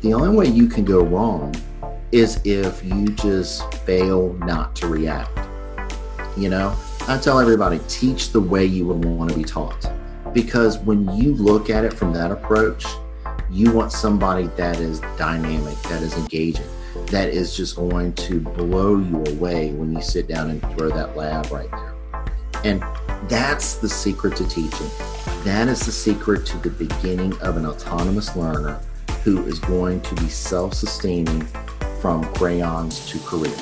The only way you can go wrong is if you just fail not to react. I tell everybody, teach the way you would want to be taught. Because when you look at it from that approach, you want somebody that is dynamic, that is engaging, that is just going to blow you away when you sit down and throw that lab right there. And that's the secret to teaching. That is the secret to the beginning of an autonomous learner who is going to be self-sustaining from crayons to career.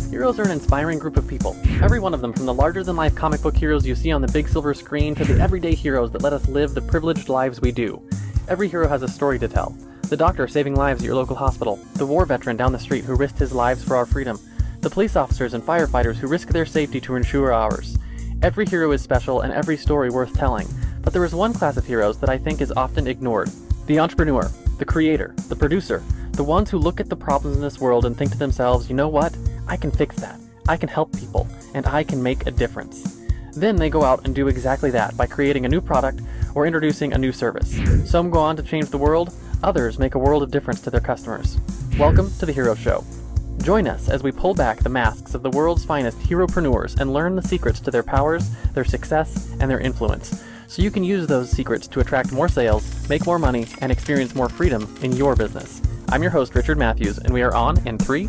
Heroes are an inspiring group of people. Every one of them, from the larger-than-life comic book heroes you see on the big silver screen to the everyday heroes that let us live the privileged lives we do. Every hero has a story to tell. The doctor saving lives at your local hospital, the war veteran down the street who risked his lives for our freedom, the police officers and firefighters who risk their safety to ensure ours. Every hero is special and every story worth telling, but there is one class of heroes that I think is often ignored. The entrepreneur, the creator, the producer, the ones who look at the problems in this world and think to themselves, you know what? I can fix that. I can help people, and I can make a difference. Then they go out and do exactly that by creating a new product or introducing a new service. Some go on to change the world, others make a world of difference to their customers. Welcome to The Hero Show. Join us as we pull back the masks of the world's finest heropreneurs and learn the secrets to their powers, their success, and their influence, so you can use those secrets to attract more sales, make more money, and experience more freedom in your business. I'm your host, Richard Matthews, and we are on in 3,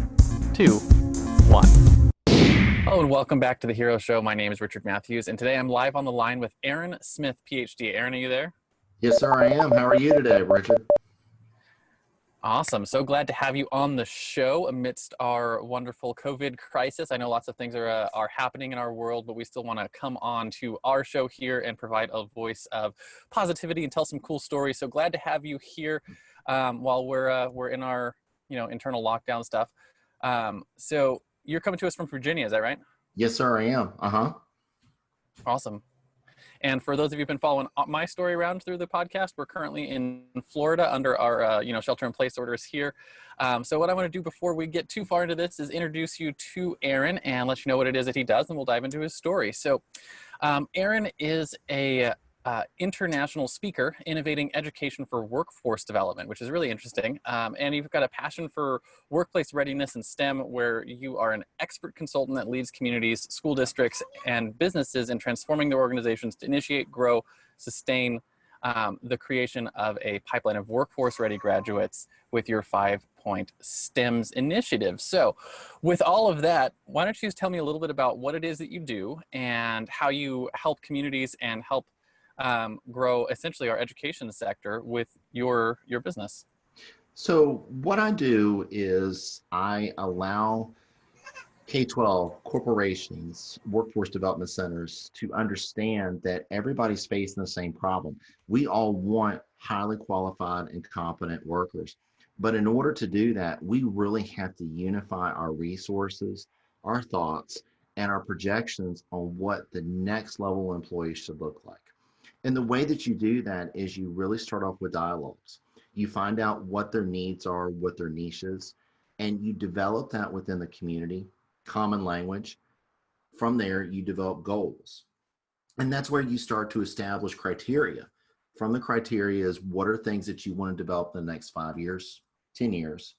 2, 1. Hello and welcome back to The Hero Show. My name is Richard Matthews, and today I'm live on the line with Aaron Smith Ph.D. Aaron, are you there? Yes, sir, I am. How are you today, Richard? Awesome. So glad to have you on the show amidst our wonderful COVID crisis. I know lots of things are happening in our world, but we still want to come on to our show here and provide a voice of positivity and tell some cool stories. So glad to have you here while we're in our internal lockdown stuff. So you're coming to us from Virginia, is that right? Yes, sir, I am. Awesome. And for those of you who've been following my story around through the podcast, we're currently in Florida under our shelter-in-place orders here. So what I want to do before we get too far into this is introduce you to Aaron and let you know what it is that he does, and we'll dive into his story. So Aaron is a international speaker innovating education for workforce development, which is really interesting. And you've got a passion for workplace readiness and STEM, where you are an expert consultant that leads communities, school districts, and businesses in transforming their organizations to initiate, grow, sustain the creation of a pipeline of workforce-ready graduates with your 5-point STEMS initiative. So with all of that, why don't you just tell me a little bit about what it is that you do and how you help communities and help grow essentially our education sector with your business. So what I do is I allow K-12 corporations, workforce development centers to understand that everybody's facing the same problem. We all want highly qualified and competent workers. But in order to do that, we really have to unify our resources, our thoughts, and our projections on what the next level employee should look like. And the way that you do that is you really start off with dialogues. You find out what their needs are, what their niche is, and you develop that within the community, common language. From there, you develop goals. And that's where you start to establish criteria. From the criteria is what are things that you want to develop in the next 5 years, 10 years.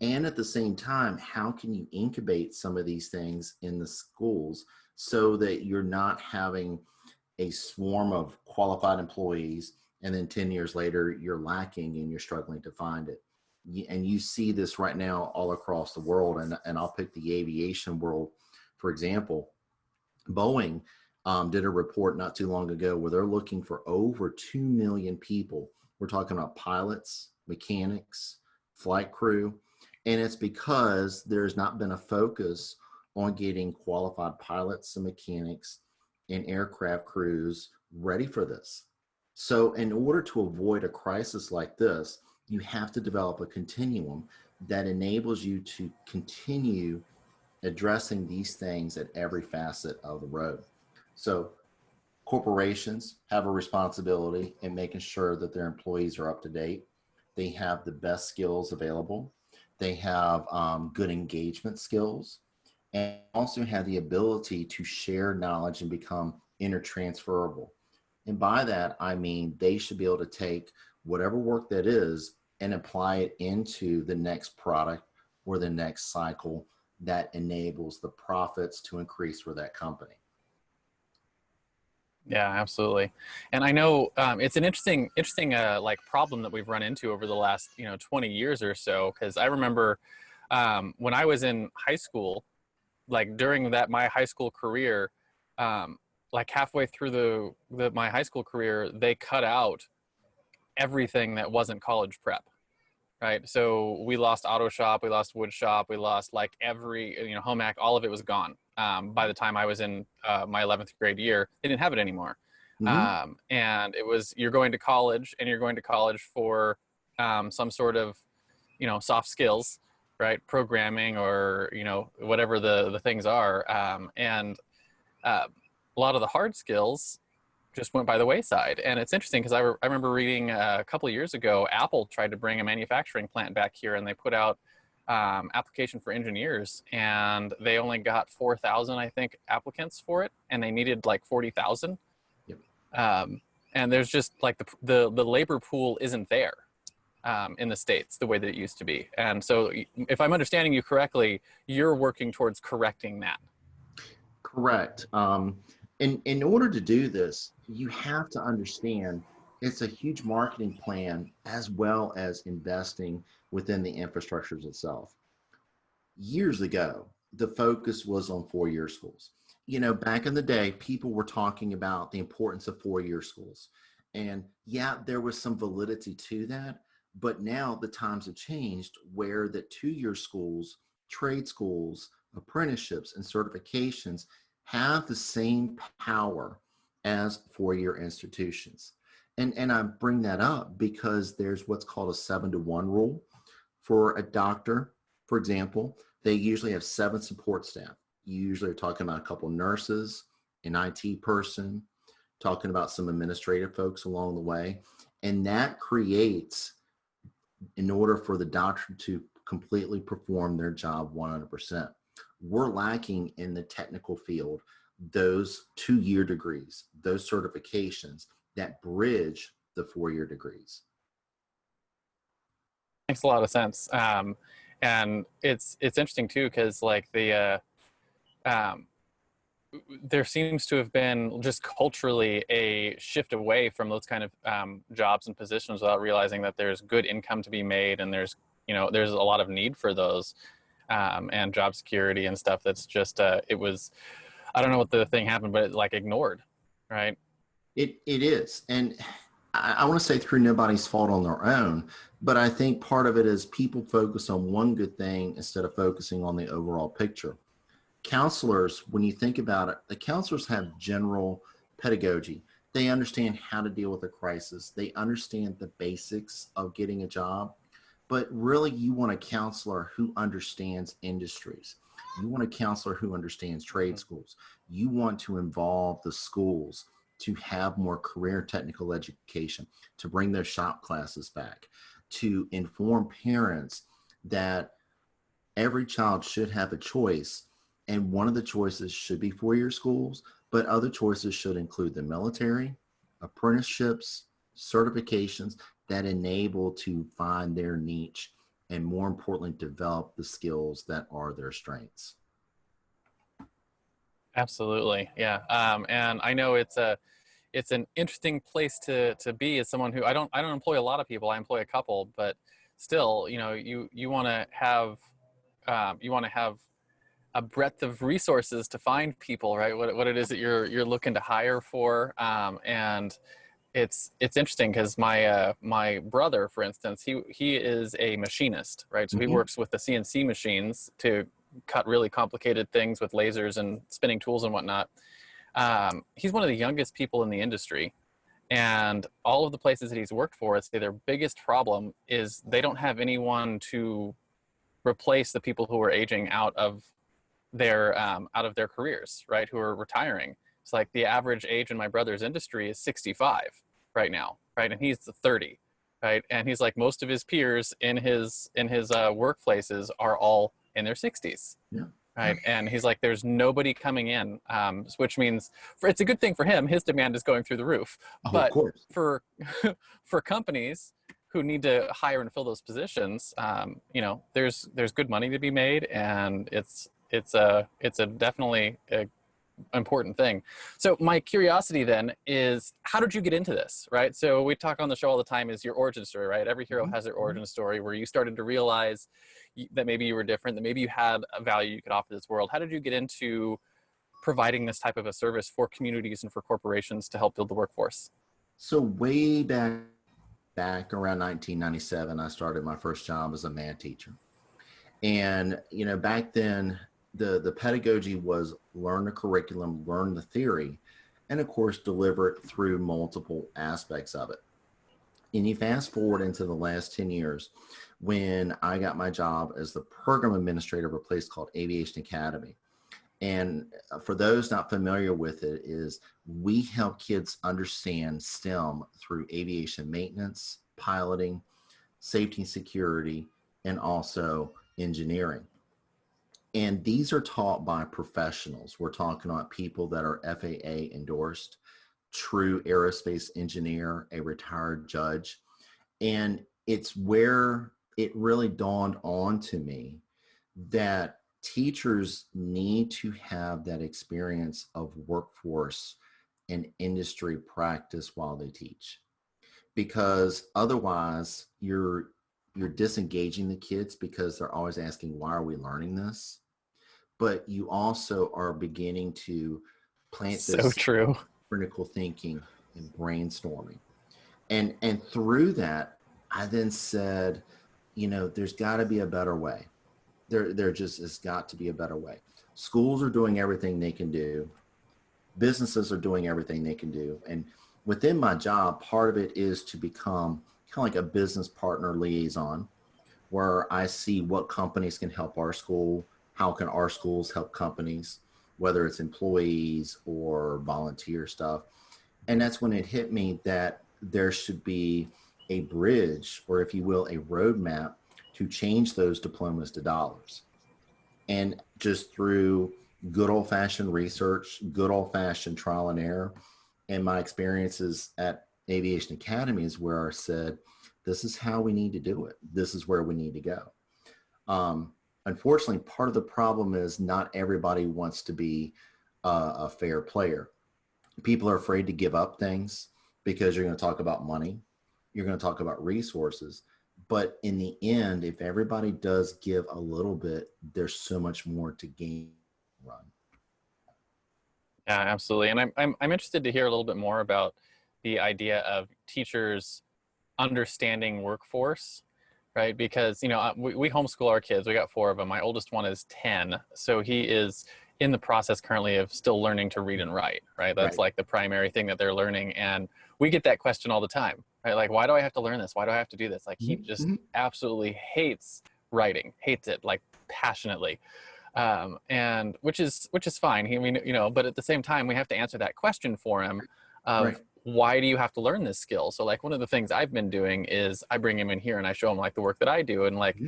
And at the same time, how can you incubate some of these things in the schools so that you're not having a swarm of qualified employees, and then 10 years later, you're lacking and you're struggling to find it. And you see this right now all across the world. And I'll pick the aviation world, for example. Boeing did a report not too long ago where they're looking for over 2 million people. We're talking about pilots, mechanics, flight crew. And it's because there's not been a focus on getting qualified pilots and mechanics and aircraft crews ready for this. So in order to avoid a crisis like this, you have to develop a continuum that enables you to continue addressing these things at every facet of the road. So corporations have a responsibility in making sure that their employees are up to date. They have the best skills available. They have good engagement skills, and also have the ability to share knowledge and become intertransferable. And by that, I mean they should be able to take whatever work that is, and apply it into the next product or the next cycle that enables the profits to increase for that company. Yeah, absolutely. And I know it's an interesting like problem that we've run into over the last 20 years or so. Because I remember when I was in high school, like during my high school career, like halfway through my high school career, they cut out everything that wasn't college prep. Right. So we lost auto shop, we lost wood shop, we lost like every, home ec, all of it was gone. By the time I was in my 11th grade year, they didn't have it anymore. Mm-hmm. And it was, you're going to college and you're going to college for some sort of, soft skills, right? Programming or, whatever the things are. And a lot of the hard skills just went by the wayside. And it's interesting because I remember reading a couple of years ago, Apple tried to bring a manufacturing plant back here, and they put out application for engineers, and they only got 4,000, I think, applicants for it, and they needed like 40,000. Yep. And there's just like the labor pool isn't there in the States the way that it used to be. And so if I'm understanding you correctly, you're working towards correcting that. Correct. In order to do this, you have to understand it's a huge marketing plan as well as investing within the infrastructures itself. Years ago, the focus was on four-year schools. Back in the day, people were talking about the importance of four-year schools. And yeah, there was some validity to that, but now the times have changed where the two-year schools, trade schools, apprenticeships, and certifications have the same power as four-year institutions. And I bring that up because there's what's called a 7-to-1 rule. For a doctor, for example, they usually have 7 support staff. You usually are talking about a couple nurses, an IT person, talking about some administrative folks along the way. And that creates, in order for the doctor to completely perform their job 100%. We're lacking in the technical field those 2-year degrees, those certifications that bridge the 4-year degrees. Makes a lot of sense. And it's interesting too, because like there seems to have been just culturally a shift away from those kind of jobs and positions without realizing that there's good income to be made, and there's a lot of need for those. And job security and stuff that's just it was, I don't know what the thing happened, but it like ignored, right? It is. And I want to say through nobody's fault on their own, but I think part of it is people focus on one good thing instead of focusing on the overall picture. Counselors, when you think about it, the counselors have general pedagogy. They understand how to deal with a crisis. They understand the basics of getting a job. But really, you want a counselor who understands industries. You want a counselor who understands trade schools. You want to involve the schools to have more career technical education, to bring their shop classes back, to inform parents that every child should have a choice. And one of the choices should be four-year schools, but other choices should include the military, apprenticeships, certifications that enable to find their niche and, more importantly, develop the skills that are their strengths. Absolutely, yeah. And I know it's an interesting place to be as someone who I don't employ a lot of people. I employ a couple, but still, you want to have a breadth of resources to find people, right? What it is that you're looking to hire for, and it's interesting because my brother, for instance, he is a machinist, right? So he works with the CNC machines to cut really complicated things with lasers and spinning tools and whatnot. He's one of the youngest people in the industry, and all of the places that he's worked for, say their biggest problem is they don't have anyone to replace the people who are aging out of their careers, right? Who are retiring. It's like the average age in my brother's industry is 65 right now, right? And he's 30, right? And he's like, most of his peers in his workplaces are all in their 60s. Yeah. Right. And he's like, there's nobody coming in, which means it's a good thing for him. His demand is going through the roof. Oh, but of course. for companies, who need to hire and fill those positions, you know, there's good money to be made, and it's a definitely a important thing. So my curiosity then is, how did you get into this, right? So we talk on the show all the time is your origin story, right? Every hero has their origin story where you started to realize that maybe you were different, that maybe you had a value you could offer this world. How did you get into providing this type of a service for communities and for corporations to help build the workforce? So way back around 1997, I started my first job as a math teacher. And, you know, back then, the pedagogy was learn the curriculum, learn the theory, and of course, deliver it through multiple aspects of it. And you fast forward into the last 10 years when I got my job as the program administrator of a place called Aviation Academy. And for those not familiar with it, is we help kids understand STEM through aviation maintenance, piloting, safety and security, and also engineering. And these are taught by professionals. We're talking about people that are FAA endorsed, true aerospace engineer, a retired judge. And it's where it really dawned on to me that teachers need to have that experience of workforce and industry practice while they teach, because otherwise you're disengaging the kids because they're always asking, why are we learning this? But you also are beginning to plant So this true. critical thinking and brainstorming. And through that, I then said, you know, there's got to be a better way. There just has got to be a better way. Schools are doing everything they can do. Businesses are doing everything they can do. And within my job, part of it is to become kind of like a business partner liaison, where I see what companies can help our school, how can our schools help companies, whether it's employees or volunteer stuff. And that's when it hit me that there should be a bridge, or if you will, a roadmap to change those diplomas to dollars. And just through good old fashioned research, good old fashioned trial and error, and my experiences at Aviation Academy is where I said, this is how we need to do it. This is where we need to go. Unfortunately, part of the problem is not everybody wants to be a fair player. People are afraid to give up things because you're going to talk about money. You're going to talk about resources. But in the end, if everybody does give a little bit, there's so much more to gain. Run. Yeah, absolutely. And I'm interested to hear a little bit more about the idea of teachers understanding workforce, right? Because, you know, we homeschool our kids. We got 4 of them. My oldest one is 10. So he is in the process currently of still learning to read and write, right? That's Right. like the primary thing that they're learning. And we get that question all the time, right? Like, why do I have to learn this? Why do I have to do this? Like, he just absolutely hates writing, hates it like passionately. And which is fine. I mean, you know, but at the same time, we have to answer that question for him of, Right. why do you have to learn this skill? So like one of the things I've been doing is I bring him in here and I show him like the work that I do, and like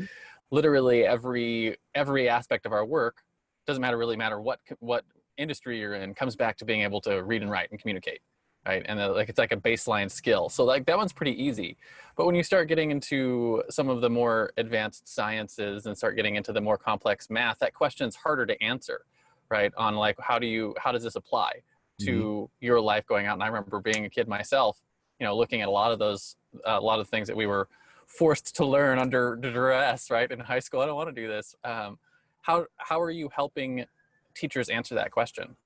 literally every aspect of our work, doesn't really matter what industry you're in, comes back to being able to read and write and communicate, right? And like it's like a baseline skill. So like that one's pretty easy. But when you start getting into some of the more advanced sciences and start getting into the more complex math, that question's harder to answer, right? On like how does this apply to your life going out? And I remember being a kid myself, you know, looking at a lot of things that we were forced to learn under duress, right? In high school, I don't want to do this. How are you helping teachers answer that question?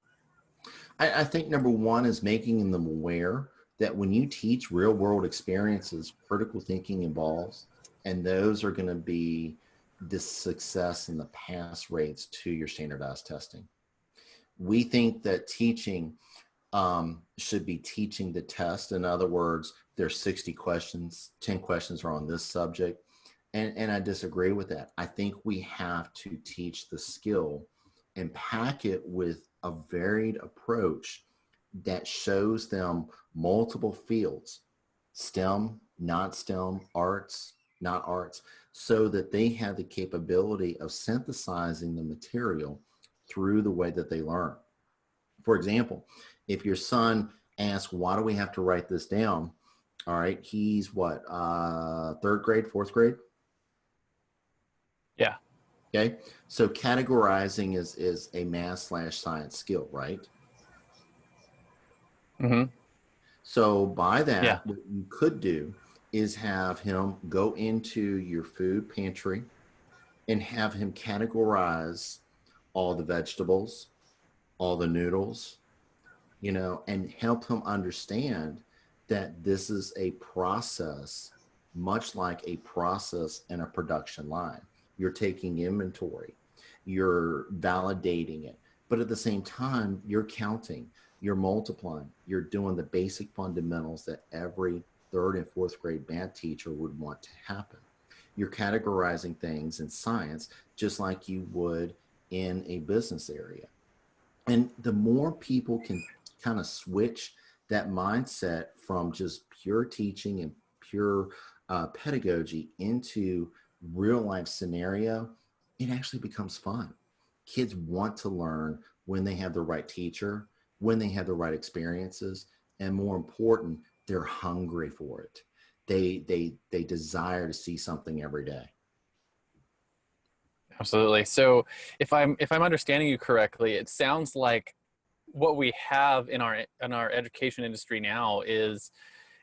I think number one is making them aware that when you teach real world experiences, critical thinking involves, and those are going to be the success and the pass rates to your standardized testing. We think that teaching should be teaching the test. In other words, there's 60 questions, 10 questions are on this subject. And I disagree with that. I think we have to teach the skill and pack it with a varied approach that shows them multiple fields, STEM, not STEM, arts, not arts, so that they have the capability of synthesizing the material through the way that they learn. For example, if your son asks, why do we have to write this down? All right. He's what, third grade, fourth grade? Yeah. Okay. So categorizing is a math/science skill, right? Mm-hmm. So by Yeah. that, what you could do is have him go into your food pantry and have him categorize all the vegetables, all the noodles, and help him understand that this is a process, much like a process in a production line. You're taking inventory, you're validating it, but at the same time, you're counting, you're multiplying, you're doing the basic fundamentals that every third and fourth grade math teacher would want to happen. You're categorizing things in science just like you would in a business area. And the more people can kind of switch that mindset from just pure teaching and pure pedagogy into real life scenario, it actually becomes fun. Kids want to learn when they have the right teacher, when they have the right experiences, and more important, they're hungry for it. They desire to see something every day. Absolutely. So if I'm understanding you correctly, it sounds like what we have in our education industry now is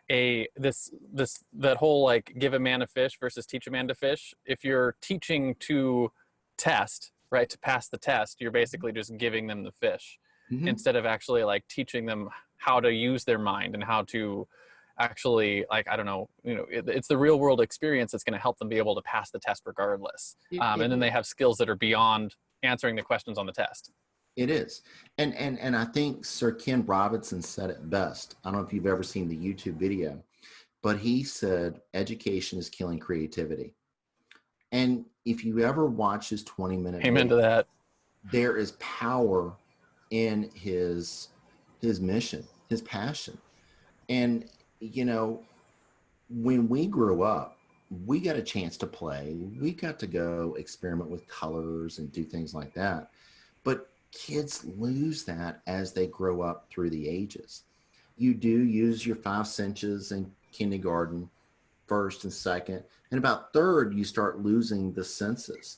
that whole like give a man a fish versus teach a man to fish. If you're teaching to test, right, to pass the test, you're basically just giving them the fish Mm-hmm. instead of actually like teaching them how to use their mind and how to actually, like, I don't know, it's the real world experience that's going to help them be able to pass the test regardless. It And then they is. have skills that are beyond answering the questions on the test. It is. And I think Sir Ken Robinson said it best. I don't know if you've ever seen the YouTube video, but he said education is killing creativity. And if you ever watch his 20-minute Amen video, to that. there is power in his mission, his passion. And when we grew up, we got a chance to play. We got to go experiment with colors and do things like that. But kids lose that as they grow up through the ages. You do use your five senses in kindergarten, first and second, and about third, you start losing the senses.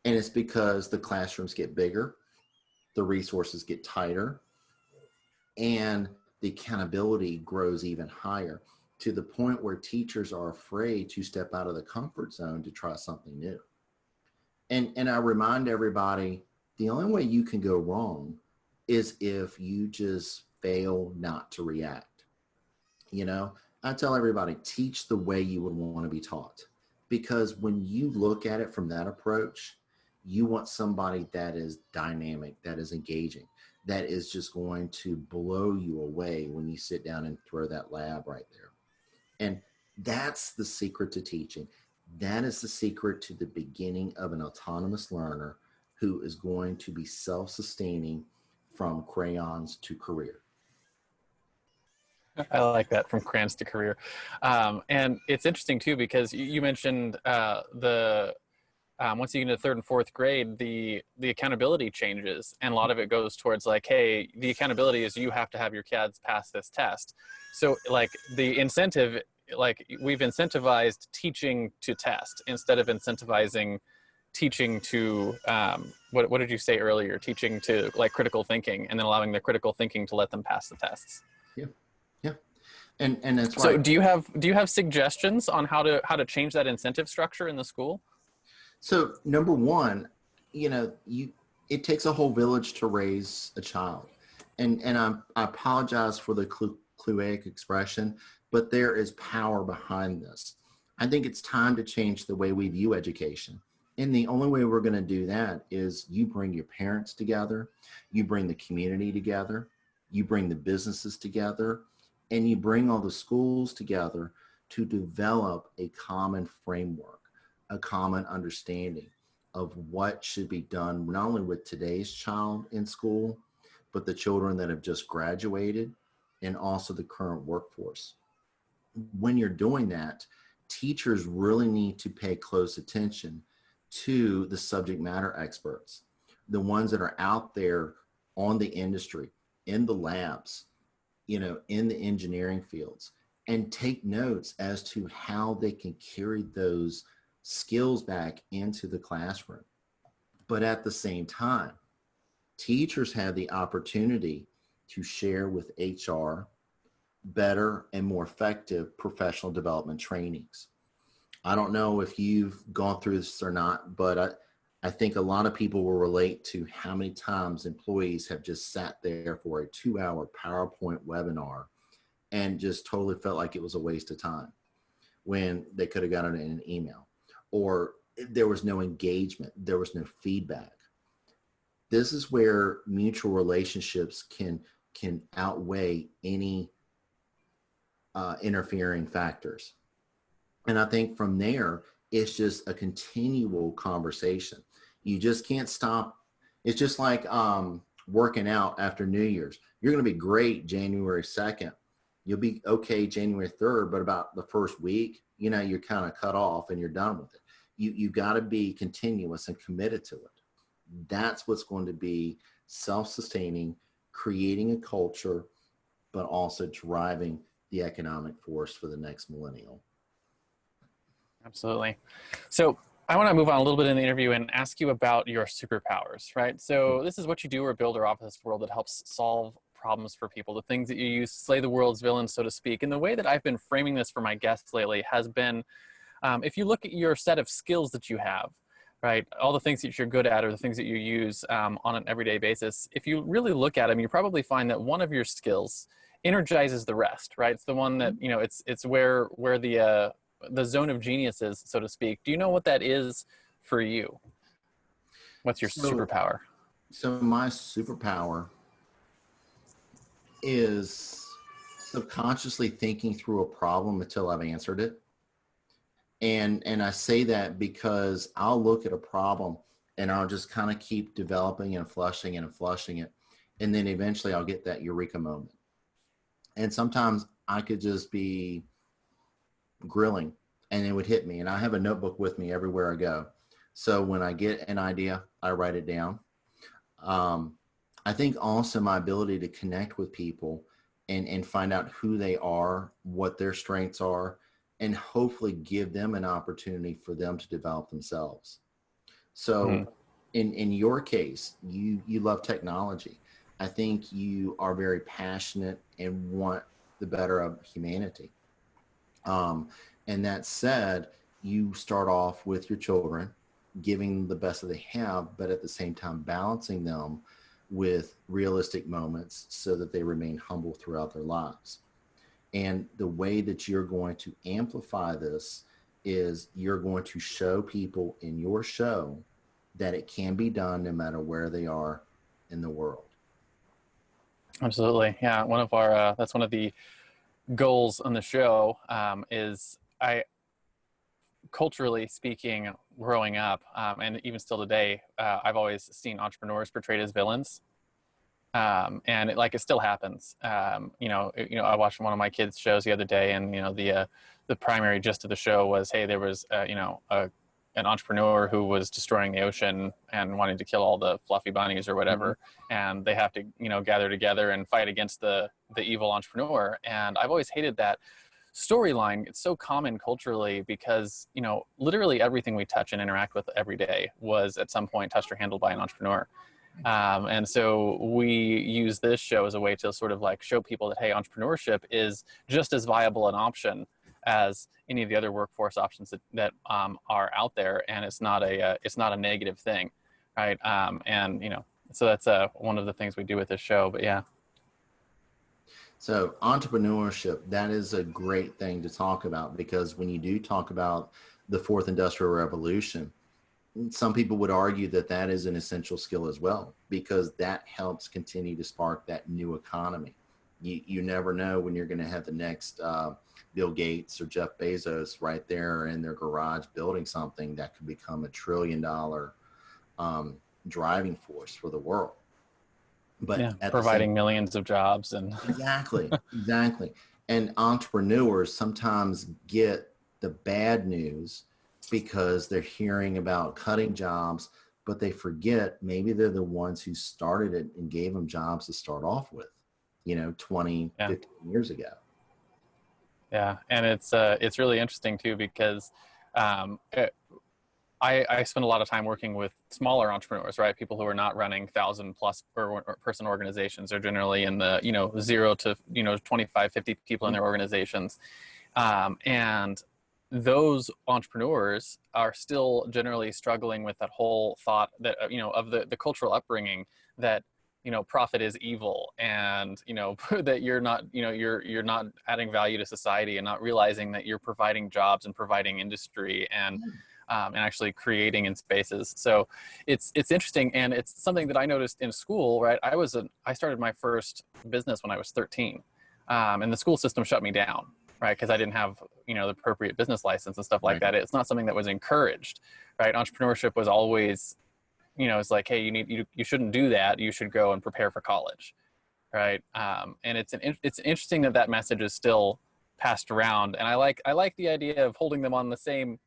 And it's because the classrooms get bigger, the resources get tighter, and the accountability grows even higher to the point where teachers are afraid to step out of the comfort zone to try something new. And I remind everybody, the only way you can go wrong is if you just fail not to react. You know, I tell everybody, teach the way you would want to be taught. Because when you look at it from that approach, you want somebody that is dynamic, that is engaging, that is just going to blow you away when you sit down and throw that lab right there. And that's the secret to teaching. That is the secret to the beginning of an autonomous learner who is going to be self-sustaining from crayons to career. I like that, from crayons to career. And it's interesting too, because you mentioned the once you get into third and fourth grade, the accountability changes, and a lot of it goes towards like, hey, the accountability is you have to have your kids pass this test. So like the incentive, like we've incentivized teaching to test instead of incentivizing teaching to what did you say earlier? Teaching to like critical thinking, and then allowing the critical thinking to let them pass the tests. Yeah, yeah, and that's So right. do you have suggestions on how to change that incentive structure in the school? So number one, you it takes a whole village to raise a child, and I apologize for the cluaic expression, but there is power behind this. I think it's time to change the way we view education. And the only way we're going to do that is you bring your parents together, you bring the community together, you bring the businesses together, and you bring all the schools together to develop a common framework, a common understanding of what should be done, not only with today's child in school, but the children that have just graduated and also the current workforce. When you're doing that, teachers really need to pay close attention to the subject matter experts, the ones that are out there on the industry, in the labs, in the engineering fields, and take notes as to how they can carry those skills back into the classroom. But at the same time, teachers have the opportunity to share with HR better and more effective professional development trainings. I don't know if you've gone through this or not, but I think a lot of people will relate to how many times employees have just sat there for a 2-hour PowerPoint webinar and just totally felt like it was a waste of time when they could have gotten it in an email, or there was no engagement, there was no feedback. This is where mutual relationships can outweigh any interfering factors. And I think from there, it's just a continual conversation. You just can't stop. It's just like working out after New Year's. You're going to be great January 2nd. You'll be okay January 3rd, but about the first week, you're kind of cut off and you're done with it. You got to be continuous and committed to it. That's what's going to be self-sustaining, creating a culture, but also driving the economic force for the next millennial. Absolutely. So I want to move on a little bit in the interview and ask you about your superpowers, right? So this is what you do or build or offer this world that helps solve problems for people, the things that you use, slay the world's villains, so to speak. And the way that I've been framing this for my guests lately has been, if you look at your set of skills that you have, right, all the things that you're good at or the things that you use on an everyday basis, if you really look at them, you probably find that one of your skills energizes the rest, right? It's the one that, it's where the zone of genius is, so to speak. Do you know what that is for you? What's your superpower? So my superpower is subconsciously thinking through a problem until I've answered it. And I say that because I'll look at a problem and I'll just kind of keep developing and flushing it. And then eventually I'll get that eureka moment. And sometimes I could just be grilling and it would hit me. And I have a notebook with me everywhere I go. So when I get an idea, I write it down. I think also my ability to connect with people and find out who they are, what their strengths are, and hopefully give them an opportunity for them to develop themselves. So in your case, you love technology. I think you are very passionate and want the better of humanity. And that said, you start off with your children, giving them the best that they have, but at the same time balancing them with realistic moments so that they remain humble throughout their lives. And the way that you're going to amplify this is you're going to show people in your show that it can be done no matter where they are in the world. Absolutely. Yeah. That's one of the goals on the show is culturally speaking, growing up, and even still today, I've always seen entrepreneurs portrayed as villains. And it still happens. I watched one of my kids' shows the other day, and the primary gist of the show was, hey, there was an entrepreneur who was destroying the ocean and wanting to kill all the fluffy bunnies or whatever, and they have to gather together and fight against the evil entrepreneur. And I've always hated that storyline. It's so common culturally because literally everything we touch and interact with every day was at some point touched or handled by an entrepreneur. And so we use this show as a way to sort of show people that, hey, entrepreneurship is just as viable an option as any of the other workforce options that are out there, and it's not a negative thing, right? So that's one of the things we do with this show. But yeah. So entrepreneurship, that is a great thing to talk about, because when you do talk about the fourth industrial revolution, some people would argue that that is an essential skill as well, because that helps continue to spark that new economy. You never know when you're going to have the next Bill Gates or Jeff Bezos right there in their garage building something that could become $1 trillion driving force for the world. But providing millions of jobs and exactly. And entrepreneurs sometimes get the bad news because they're hearing about cutting jobs, but they forget maybe they're the ones who started it and gave them jobs to start off with, 20, 15 years ago. Yeah, and it's really interesting too because um, it, I spend a lot of time working with smaller entrepreneurs, right? People who are not running 1,000+ person organizations. They're generally in the 0 to 25, 50 people in their organizations, and those entrepreneurs are still generally struggling with that whole thought that of the cultural upbringing that profit is evil, and that you're not you're not adding value to society, and not realizing that you're providing jobs and providing industry and actually creating in spaces. So it's interesting, and it's something that I noticed in school. Right, I started my first business when I was 13, and the school system shut me down. Right, because I didn't have the appropriate business license and stuff like Right. that. It's not something that was encouraged. Right, entrepreneurship was always it's like, hey, you shouldn't do that. You should go and prepare for college. Right, and it's interesting that that message is still passed around, and I like the idea of holding them on the same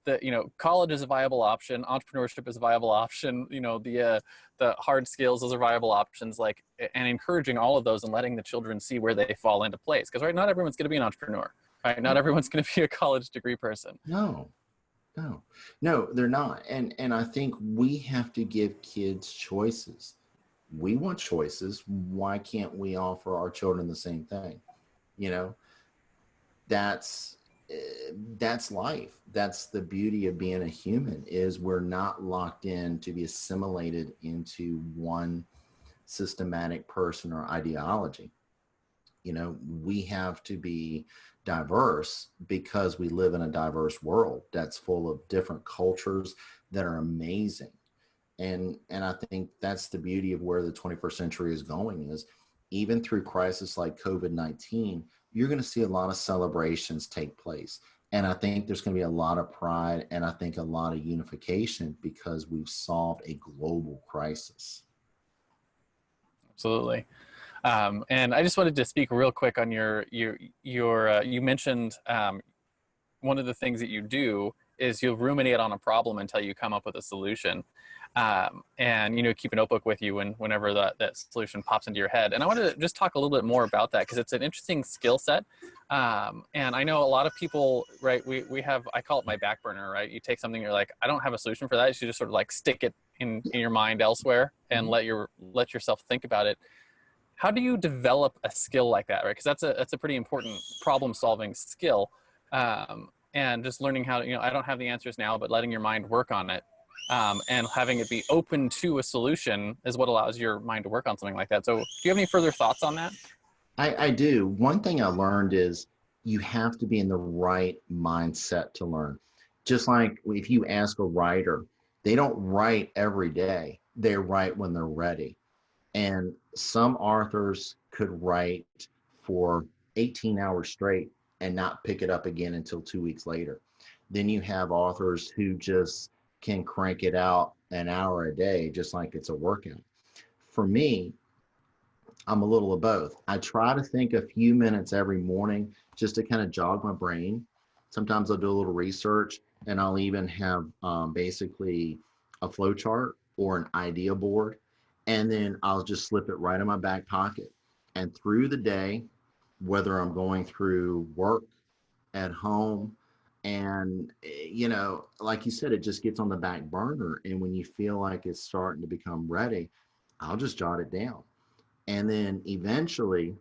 that college is a viable option, entrepreneurship is a viable option, the hard skills is a viable options, like, and encouraging all of those and letting the children see where they fall into place, because right, not everyone's going to be an entrepreneur, right, not everyone's going to be a college degree person. No, no, no, they're not. And I think we have to give kids choices. We want choices. Why can't we offer our children the same thing? You know, that's that's life. That's the beauty of being a human, is we're not locked in to be assimilated into one systematic person or ideology. We have to be diverse because we live in a diverse world that's full of different cultures that are amazing. And I think that's the beauty of where the 21st century is going, is even through crisis like COVID-19, you're going to see a lot of celebrations take place. And I think there's going to be a lot of pride, and I think a lot of unification, because we've solved a global crisis. Absolutely. And I just wanted to speak real quick on you mentioned one of the things that you do is you'll ruminate on a problem until you come up with a solution. And keep a notebook with you whenever that solution pops into your head. And I wanted to just talk a little bit more about that, because it's an interesting skill set. And I know a lot of people, right, we have, I call it my back burner, right? You take something, you're like, I don't have a solution for that. You should just sort of like stick it in your mind elsewhere and let yourself think about it. How do you develop a skill like that, right? Because that's a pretty important problem solving skill. And just learning how to, I don't have the answers now, but letting your mind work on it, and having it be open to a solution is what allows your mind to work on something like that. So do you have any further thoughts on that? I do. One thing I learned is you have to be in the right mindset to learn. Just like if you ask a writer, they don't write every day. They write when they're ready. And some authors could write for 18 hours straight and not pick it up again until 2 weeks later. Then you have authors who just can crank it out an hour a day, just like it's a workout. For me, I'm a little of both. I try to think a few minutes every morning just to kind of jog my brain. Sometimes I'll do a little research, and I'll even have basically a flow chart or an idea board. And then I'll just slip it right in my back pocket. And through the day, whether I'm going through work, at home, and like you said, it just gets on the back burner. And when you feel like it's starting to become ready, I'll just jot it down. And then eventually,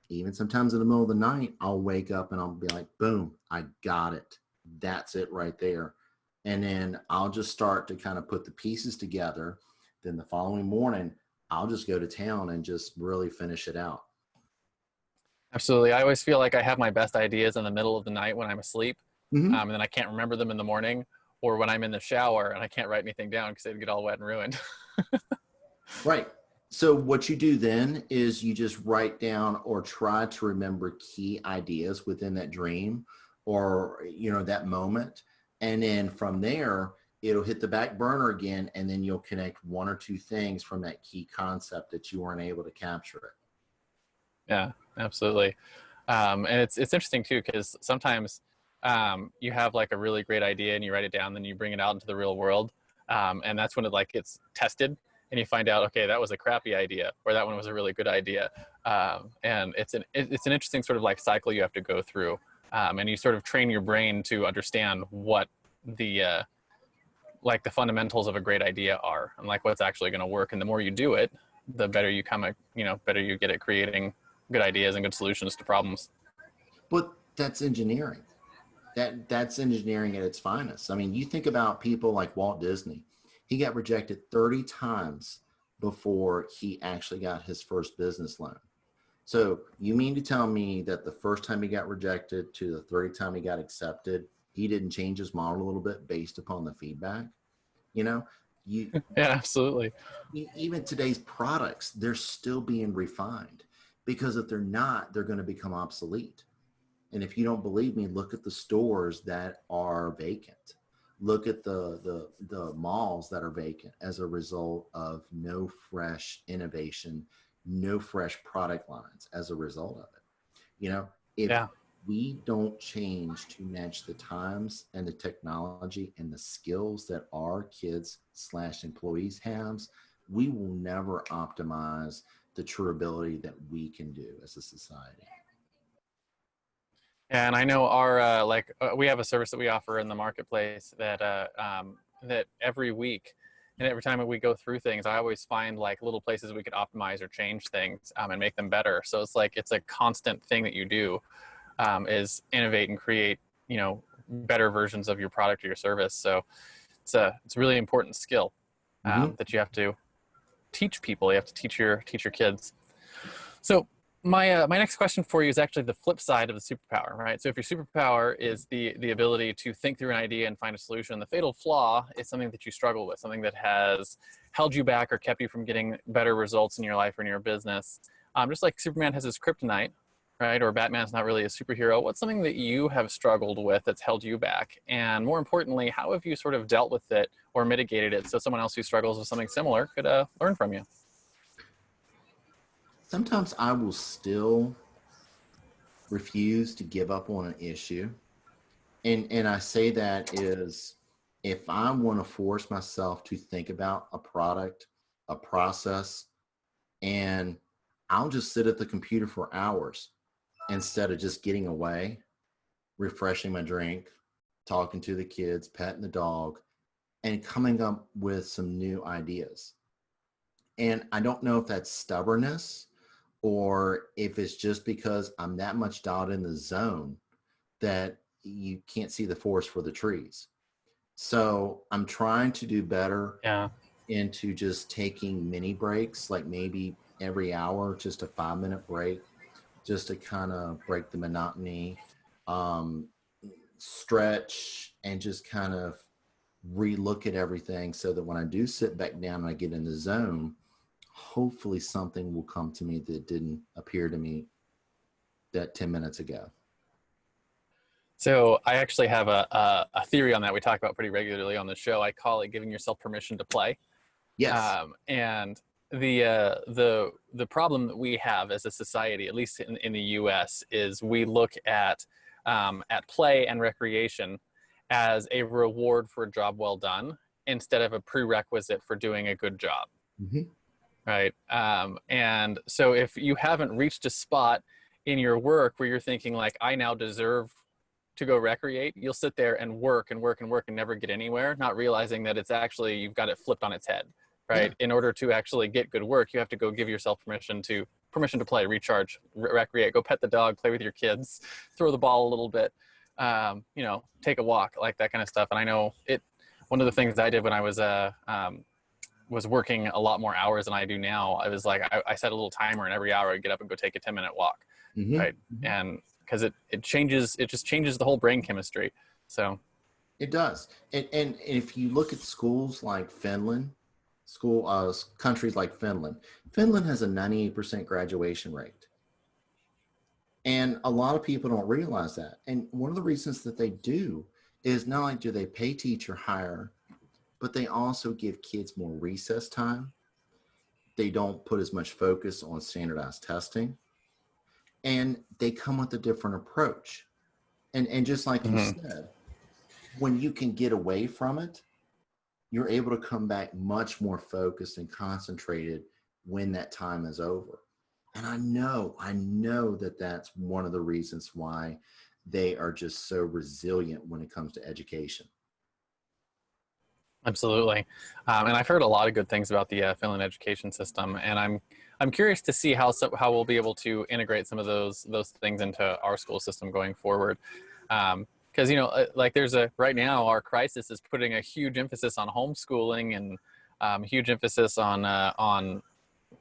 even sometimes in the middle of the night, I'll wake up and I'll be like, boom, I got it. That's it right there. And then I'll just start to kind of put the pieces together. Then the following morning, I'll just go to town and just really finish it out. Absolutely. I always feel like I have my best ideas in the middle of the night when I'm asleep, Mm-hmm. and then I can't remember them in the morning, or when I'm in the shower and I can't write anything down because they'd get all wet and ruined. Right. So what you do then is you just write down or try to remember key ideas within that dream, or that moment. And then from there, it'll hit the back burner again, and then you'll connect one or two things from that key concept that you weren't able to capture it. Yeah, absolutely. And it's interesting too, because sometimes you have like a really great idea and you write it down, then you bring it out into the real world, and that's when it like gets tested, and you find out, okay, that was a crappy idea, or that one was a really good idea. And it's an interesting sort of like cycle you have to go through. And you sort of train your brain to understand what the like the fundamentals of a great idea are, and like what's actually going to work. And the more you do it, the better you better you get at creating good ideas and good solutions to problems. But that's engineering. That's engineering at its finest. I mean, you think about people like Walt Disney. He got rejected 30 times before he actually got his first business loan. So you mean to tell me that the first time he got rejected to the 30th time he got accepted, he didn't change his model a little bit based upon the feedback? You know, you Yeah, absolutely. even today's products, they're still being refined, because if they're not, they're going to become obsolete. And if you don't believe me, look at the stores that are vacant. Look at the malls that are vacant as a result of no fresh innovation, no fresh product lines as a result of it. You know, if Yeah. we don't change to match the times and the technology and the skills that our kids / employees have, we will never optimize the true ability that we can do as a society. And I know our we have a service that we offer in the marketplace that that every week and every time we go through things, I always find like little places we could optimize or change things and make them better. So it's like it's a constant thing that you do, is innovate and create better versions of your product or your service. So it's a really important skill that you have to teach people. You have to teach your kids. So my next question for you is actually the flip side of the superpower, right? So if your superpower is the ability to think through an idea and find a solution, the fatal flaw is something that you struggle with, something that has held you back or kept you from getting better results in your life or in your business. Just like Superman has his kryptonite, right? Or Batman's not really a superhero. What's something that you have struggled with that's held you back? And more importantly, how have you sort of dealt with it or mitigated it so someone else who struggles with something similar could learn from you? Sometimes I will still refuse to give up on an issue. And I say that is, if I want to force myself to think about a product, a process, and I'll just sit at the computer for hours instead of just getting away, refreshing my drink, talking to the kids, petting the dog, and coming up with some new ideas. And I don't know if that's stubbornness or if it's just because I'm that much dialed in the zone that you can't see the forest for the trees. So I'm trying to do better Yeah. into just taking mini breaks, like maybe every hour, just a 5-minute break, just to kind of break the monotony, um, stretch, and just kind of relook at everything so that when I do sit back down and I get in the zone, hopefully something will come to me that didn't appear to me that 10 minutes ago. So I actually have a theory on that we talk about pretty regularly on the show. I call it giving yourself permission to play. Yes. And the problem that we have as a society, at least in the U.S., is we look at play and recreation as a reward for a job well done instead of a prerequisite for doing a good job. Mm-hmm. Right. And so if you haven't reached a spot in your work where you're thinking like, I now deserve to go recreate, you'll sit there and work and work and work and never get anywhere, not realizing that it's actually, you've got it flipped on its head, right? Yeah. In order to actually get good work, you have to go give yourself permission to play, recharge, recreate, go pet the dog, play with your kids, throw the ball a little bit, take a walk, like that kind of stuff. And I know one of the things I did when I was working a lot more hours than I do now, I was like, I set a little timer, and every hour I'd get up and go take a 10-minute walk, right? Mm-hmm. And because it just changes the whole brain chemistry. So it does. And if you look at schools like Finland, countries like Finland has a 98% graduation rate. And a lot of people don't realize that. And one of the reasons that they do is not only do they pay teacher higher, but they also give kids more recess time. They don't put as much focus on standardized testing. And they come with a different approach. And just like you said, when you can get away from it, you're able to come back much more focused and concentrated when that time is over. And I know that that's one of the reasons why they are just so resilient when it comes to education. Absolutely. And I've heard a lot of good things about the Finland education system, and I'm curious to see how we'll be able to integrate some of those things into our school system going forward. Because like right now our crisis is putting a huge emphasis on homeschooling and huge emphasis on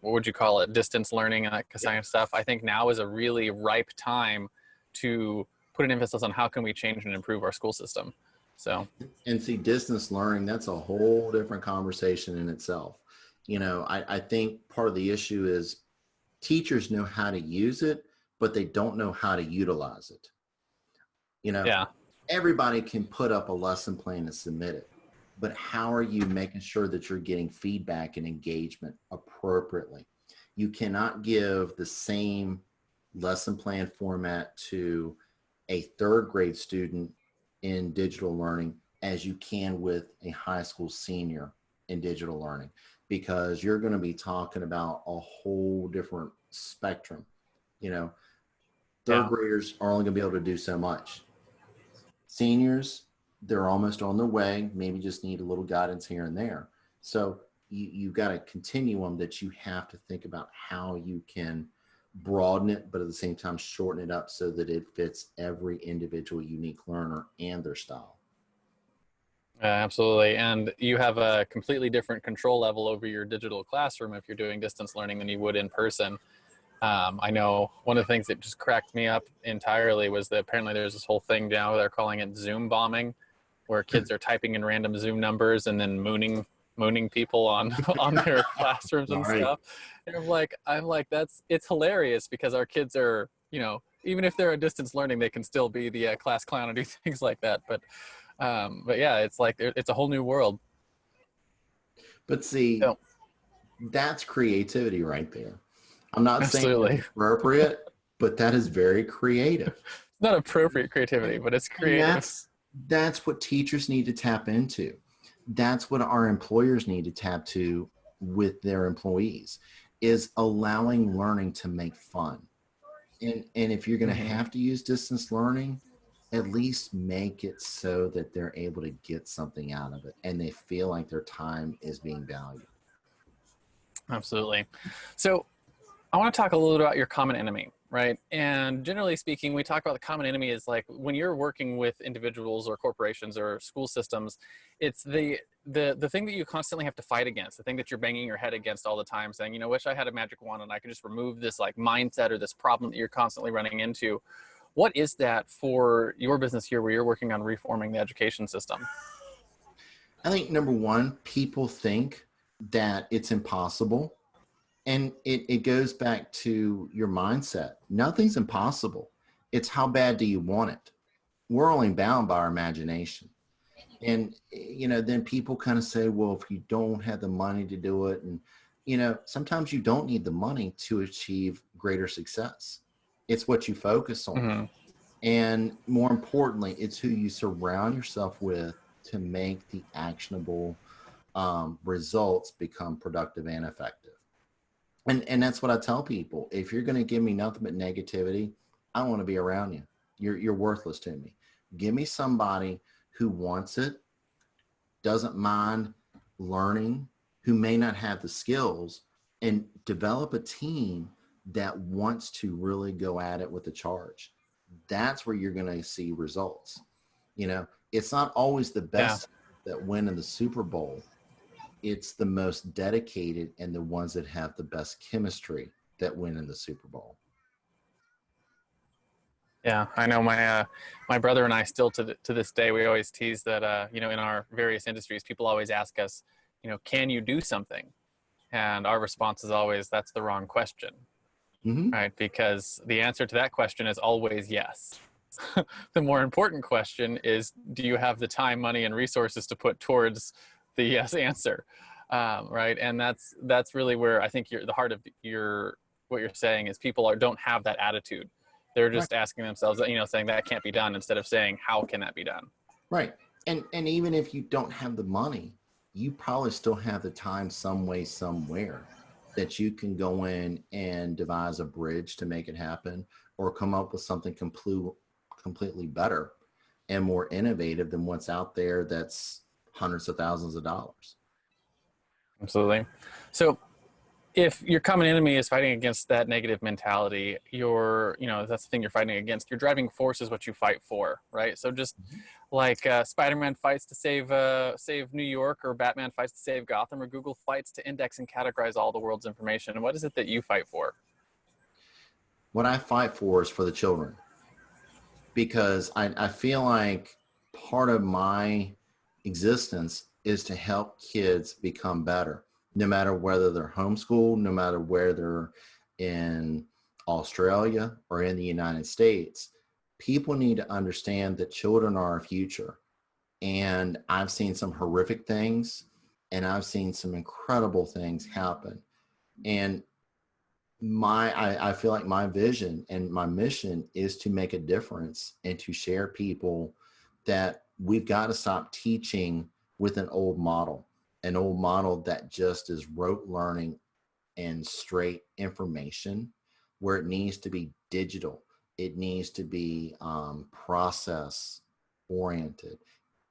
what would you call it, distance learning and that kind of stuff. I think now is a really ripe time to put an emphasis on how can we change and improve our school system. So. And see, distance learning, that's a whole different conversation in itself. I think part of the issue is teachers know how to use it, but they don't know how to utilize it. Yeah. Everybody can put up a lesson plan and submit it, but how are you making sure that you're getting feedback and engagement appropriately? You cannot give the same lesson plan format to a third grade student in digital learning as you can with a high school senior in digital learning, because you're going to be talking about a whole different spectrum. Third graders are only going to be able to do so much. Seniors, they're almost on their way, maybe just need a little guidance here and there. So you've got a continuum that you have to think about how you can broaden it, but at the same time shorten it up so that it fits every individual unique learner and their style. Absolutely. And you have a completely different control level over your digital classroom if you're doing distance learning than you would in person. I know one of the things that just cracked me up entirely was that apparently there's this whole thing now, they're calling it Zoom bombing, where kids are typing in random Zoom numbers and then mooning people on their classrooms and stuff. And I'm like, it's hilarious because our kids are, even if they're a distance learning, they can still be the class clown and do things like that. But yeah, it's like it's a whole new world. But see, that's creativity right there. I'm not saying it's appropriate, but that is very creative. It's not appropriate creativity, but it's creative. And that's what teachers need to tap into. That's what our employers need to tap to with their employees, is allowing learning to make fun. And if you're going to have to use distance learning, at least make it so that they're able to get something out of it and they feel like their time is being valued. Absolutely. So I want to talk a little bit about your common enemy, right? And generally speaking, we talk about the common enemy is like when you're working with individuals or corporations or school systems, it's the thing that you constantly have to fight against, the thing that you're banging your head against all the time, saying, wish I had a magic wand and I could just remove this like mindset or this problem that you're constantly running into. What is that for your business here where you're working on reforming the education system? I think number one, people think that it's impossible. And it goes back to your mindset. Nothing's impossible. It's how bad do you want it? We're only bound by our imagination. And, then people kind of say, well, if you don't have the money to do it, and, sometimes you don't need the money to achieve greater success. It's what you focus on. Mm-hmm. And more importantly, it's who you surround yourself with to make the actionable results become productive and effective. And that's what I tell people. If you're going to give me nothing but negativity, I don't want to be around you. You're worthless to me. Give me somebody who wants it, doesn't mind learning, who may not have the skills, and develop a team that wants to really go at it with a charge. That's where you're going to see results. It's not always the best that win in the Super Bowl. It's the most dedicated and the ones that have the best chemistry that win in the Super Bowl. Yeah, I know my brother and I still to this day, we always tease that, in our various industries, people always ask us, can you do something? And our response is always, that's the wrong question, right? Because the answer to that question is always yes. The more important question is, do you have the time, money, and resources to put towards the yes answer, right? And that's really where I think the heart of what you're saying is people don't have that attitude. They're just asking themselves, saying that can't be done instead of saying, how can that be done? Right. And even if you don't have the money, you probably still have the time some way, somewhere. that you can go in and devise a bridge to make it happen, or come up with something completely better and more innovative than what's out there that's hundreds of thousands of dollars. Absolutely. So if your common enemy is fighting against that negative mentality, that's the thing you're fighting against. Your driving force is what you fight for, right? So just like Spider-Man fights to save New York, or Batman fights to save Gotham, or Google fights to index and categorize all the world's information. What is it that you fight for? What I fight for is for the children, because I feel like part of my existence is to help kids become better, no matter whether they're homeschooled, no matter where they're in Australia or in the United States. People need to understand that children are our future. And I've seen some horrific things, and I've seen some incredible things happen. And I feel like my vision and my mission is to make a difference and to share people that we've got to stop teaching with an old model that just is rote learning and straight information, where it needs to be digital. It needs to be process oriented,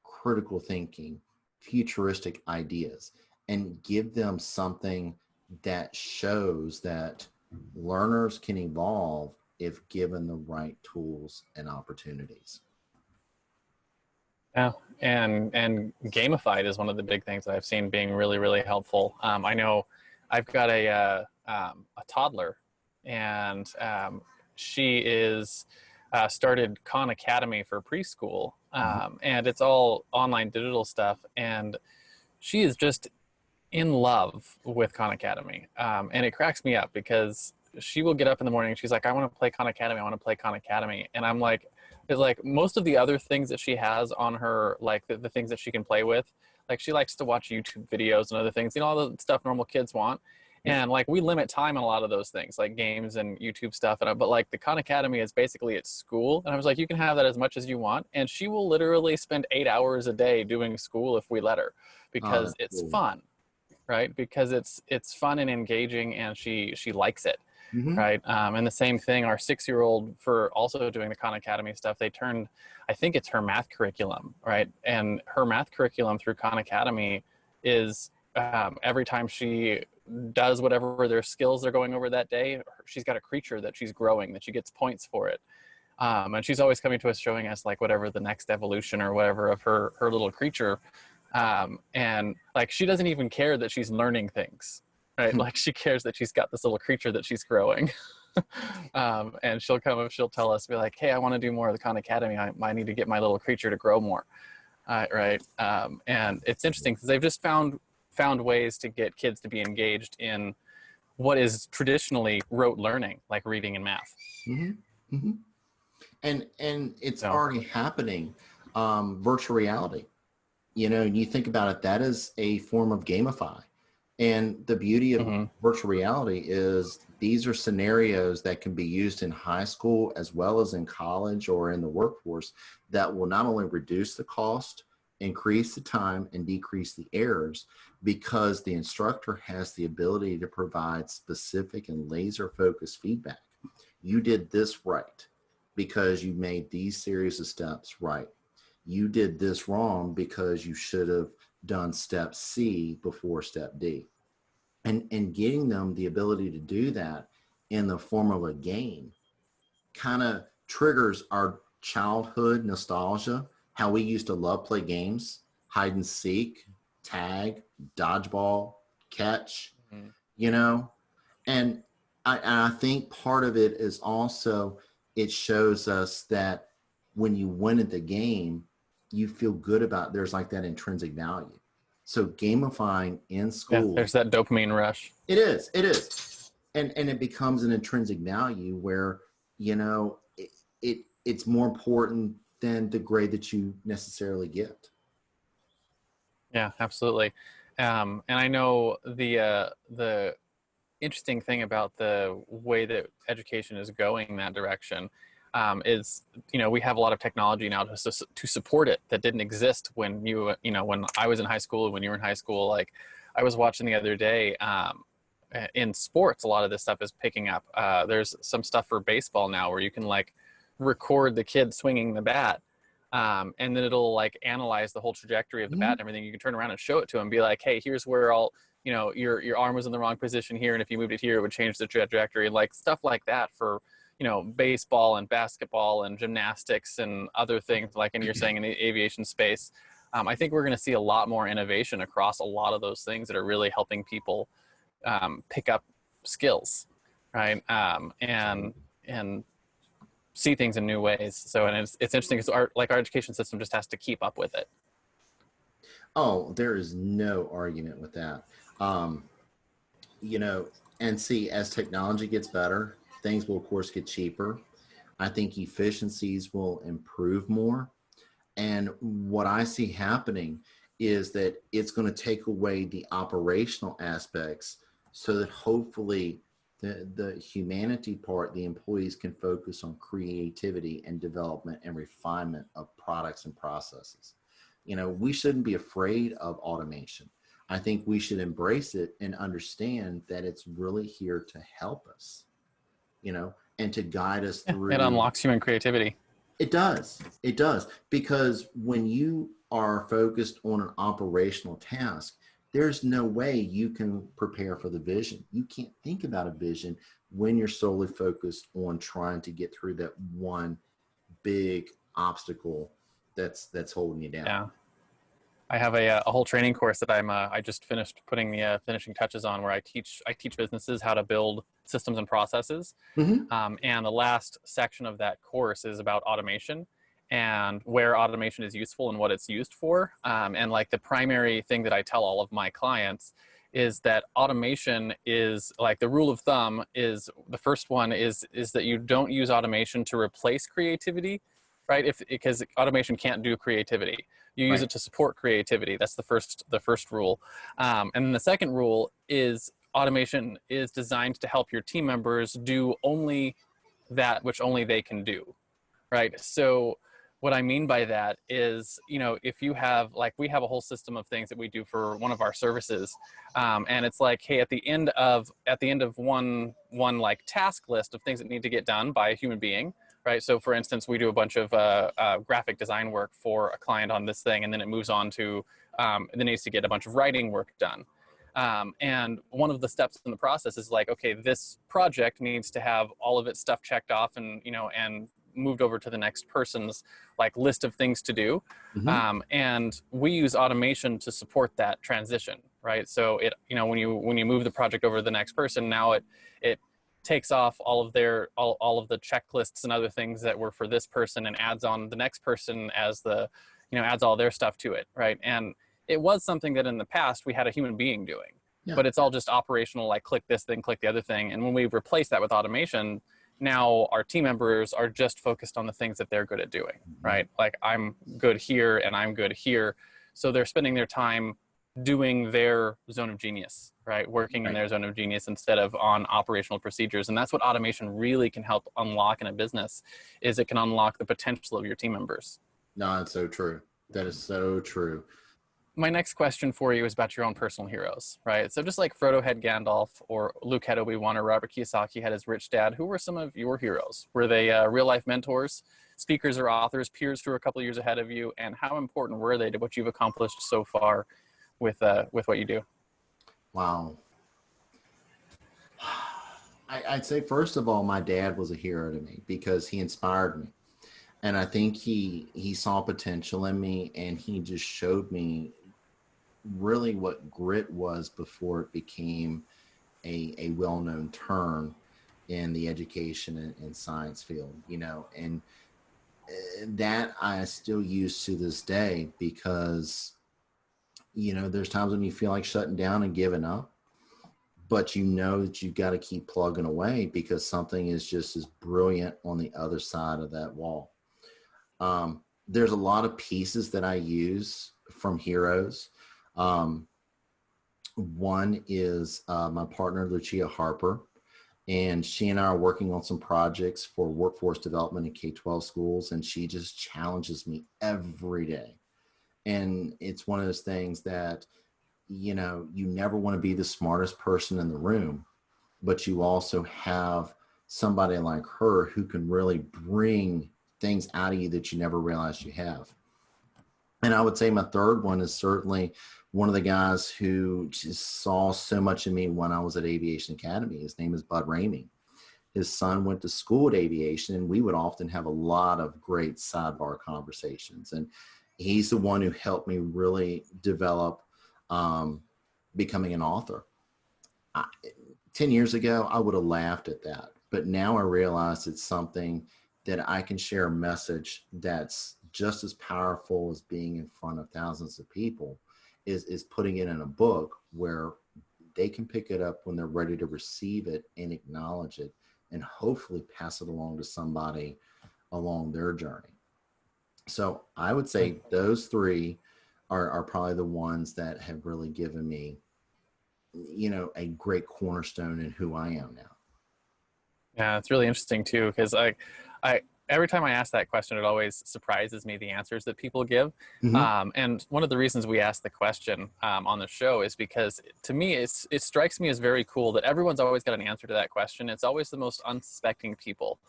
critical thinking, futuristic ideas, and give them something that shows that learners can evolve if given the right tools and opportunities. Yeah, and gamified is one of the big things that I've seen being really, really helpful. I know I've got a toddler, and she is started Khan Academy for preschool, and it's all online digital stuff, and she is just in love with Khan Academy, and it cracks me up because she will get up in the morning and she's like, I want to play Khan Academy, I want to play Khan Academy, and I'm like, it's like most of the other things that she has on her, like the things that she can play with, like she likes to watch YouTube videos and other things, all the stuff normal kids want. And like we limit time on a lot of those things, like games and YouTube stuff. But like the Khan Academy is basically at school. And I was like, you can have that as much as you want. And she will literally spend 8 hours a day doing school if we let her, because it's cool. Fun, right? Because it's fun and engaging, and she likes it. Right. And the same thing, our 6-year-old, for also doing the Khan Academy stuff, they turned, I think it's her math curriculum, right? And her math curriculum through Khan Academy is every time she does whatever their skills they're going over that day, she's got a creature that she's growing, that she gets points for it. And she's always coming to us showing us like whatever the next evolution or whatever of her little creature. And like, she doesn't even care that she's learning things. Right, like she cares that she's got this little creature that she's growing, and she'll tell us, be like, "Hey, I want to do more of the Khan Academy. I need to get my little creature to grow more." Right, and it's interesting because they've just found ways to get kids to be engaged in what is traditionally rote learning, like reading and math. And it's already happening. Virtual reality, you think about it, that is a form of gamify. And the beauty of virtual reality is these are scenarios that can be used in high school as well as in college or in the workforce, that will not only reduce the cost, increase the time, and decrease the errors, because the instructor has the ability to provide specific and laser focused feedback. You did this right because you made these series of steps right. You did this wrong because you should have done step C before step D. And getting them the ability to do that in the form of a game kind of triggers our childhood nostalgia, how we used to love play games, hide and seek, tag, dodgeball, catch, and I think part of it is also, it shows us that when you win at the game, you feel good about, there's like that intrinsic value. So gamifying in school, there's that dopamine rush. It is. And it becomes an intrinsic value where, it's more important than the grade that you necessarily get. Yeah, absolutely. And I know the interesting thing about the way that education is going that direction is, we have a lot of technology now to support it that didn't exist when when I was in high school, when you were in high school. Like I was watching the other day, in sports, a lot of this stuff is picking up. There's some stuff for baseball now where you can like record the kid swinging the bat. And then it'll like analyze the whole trajectory of the bat and everything. You can turn around and show it to him, be like, hey, here's where your arm was in the wrong position here. And if you moved it here, it would change the trajectory, and like stuff like that for, baseball and basketball and gymnastics and other things, like, and you're saying in the aviation space. I think we're going to see a lot more innovation across a lot of those things that are really helping people pick up skills, right? And see things in new ways. So, and it's interesting because our education system just has to keep up with it. Oh, there is no argument with that. And see, as technology gets better, things will of course get cheaper. I think efficiencies will improve more. And what I see happening is that it's going to take away the operational aspects so that hopefully the humanity part, the employees can focus on creativity and development and refinement of products and processes. We shouldn't be afraid of automation. I think we should embrace it and understand that it's really here to help us, and to guide us through. It unlocks human creativity. It does. It does. Because when you are focused on an operational task, there's no way you can prepare for the vision. You can't think about a vision when you're solely focused on trying to get through that one big obstacle that's holding you down. Yeah. I have a whole training course that I just finished putting the finishing touches on, where I teach businesses how to build systems and processes. And the last section of that course is about automation and where automation is useful and what it's used for. And like the primary thing that I tell all of my clients is that automation is like, the rule of thumb is, the first one is that you don't use automation to replace creativity, right? Because automation can't do creativity. You use it to support creativity. That's the first rule. And then the second rule is automation is designed to help your team members do only that which only they can do, right? So what I mean by that is, if you have, like, we have a whole system of things that we do for one of our services. And it's like, hey, at the end of one like task list of things that need to get done by a human being, right? So for instance, we do a bunch of graphic design work for a client on this thing, and then it moves on to, it needs to get a bunch of writing work done. And one of the steps in the process is like, okay, this project needs to have all of its stuff checked off and, and moved over to the next person's like list of things to do. And we use automation to support that transition, right? So it, when you move the project over to the next person, now it takes off all of the checklists and other things that were for this person and adds on the next person as adds all their stuff to it, right? And it was something that in the past we had a human being doing, but it's all just operational, like click this thing, click the other thing. And when we replace that with automation, now our team members are just focused on the things that they're good at doing, right? Like, I'm good here and I'm good here. So they're spending their time doing their zone of genius, right? Working in their zone of genius instead of on operational procedures. And that's what automation really can help unlock in a business, is it can unlock the potential of your team members. No, that's so true. That is so true. My next question for you is about your own personal heroes, right? So just like Frodo had Gandalf, or Luke had Obi-Wan, or Robert Kiyosaki had his rich dad, who were some of your heroes? Were they real life mentors, speakers or authors, peers who were a couple of years ahead of you? And how important were they to what you've accomplished so far with what you do? Wow. I'd say, first of all, my dad was a hero to me because he inspired me. And I think he saw potential in me, and he just showed me really what grit was before it became a well-known term in the education and science field, and that I still use to this day, because, there's times when you feel like shutting down and giving up, but that you've got to keep plugging away because something is just as brilliant on the other side of that wall. There's a lot of pieces that I use from heroes. One is my partner, Lucia Harper, and she and I are working on some projects for workforce development in K-12 schools, and she just challenges me every day. And it's one of those things that you never want to be the smartest person in the room, but you also have somebody like her who can really bring things out of you that you never realized you have. And I would say my third one is certainly one of the guys who just saw so much in me when I was at Aviation Academy. His name is Bud Ramey. His son went to school at aviation, and we would often have a lot of great sidebar conversations. And he's the one who helped me really develop becoming an author. 10 years ago, I would have laughed at that. But now I realize it's something that I can share a message that's just as powerful as being in front of thousands of people, is putting it in a book where they can pick it up when they're ready to receive it and acknowledge it, and hopefully pass it along to somebody along their journey. So I would say those three are probably the ones that have really given me, a great cornerstone in who I am now. Yeah, it's really interesting too, because I every time I ask that question, it always surprises me the answers that people give. Mm-hmm. And one of the reasons we ask the question on the show is because, to me, it strikes me as very cool that everyone's always got an answer to that question. It's always the most unsuspecting people.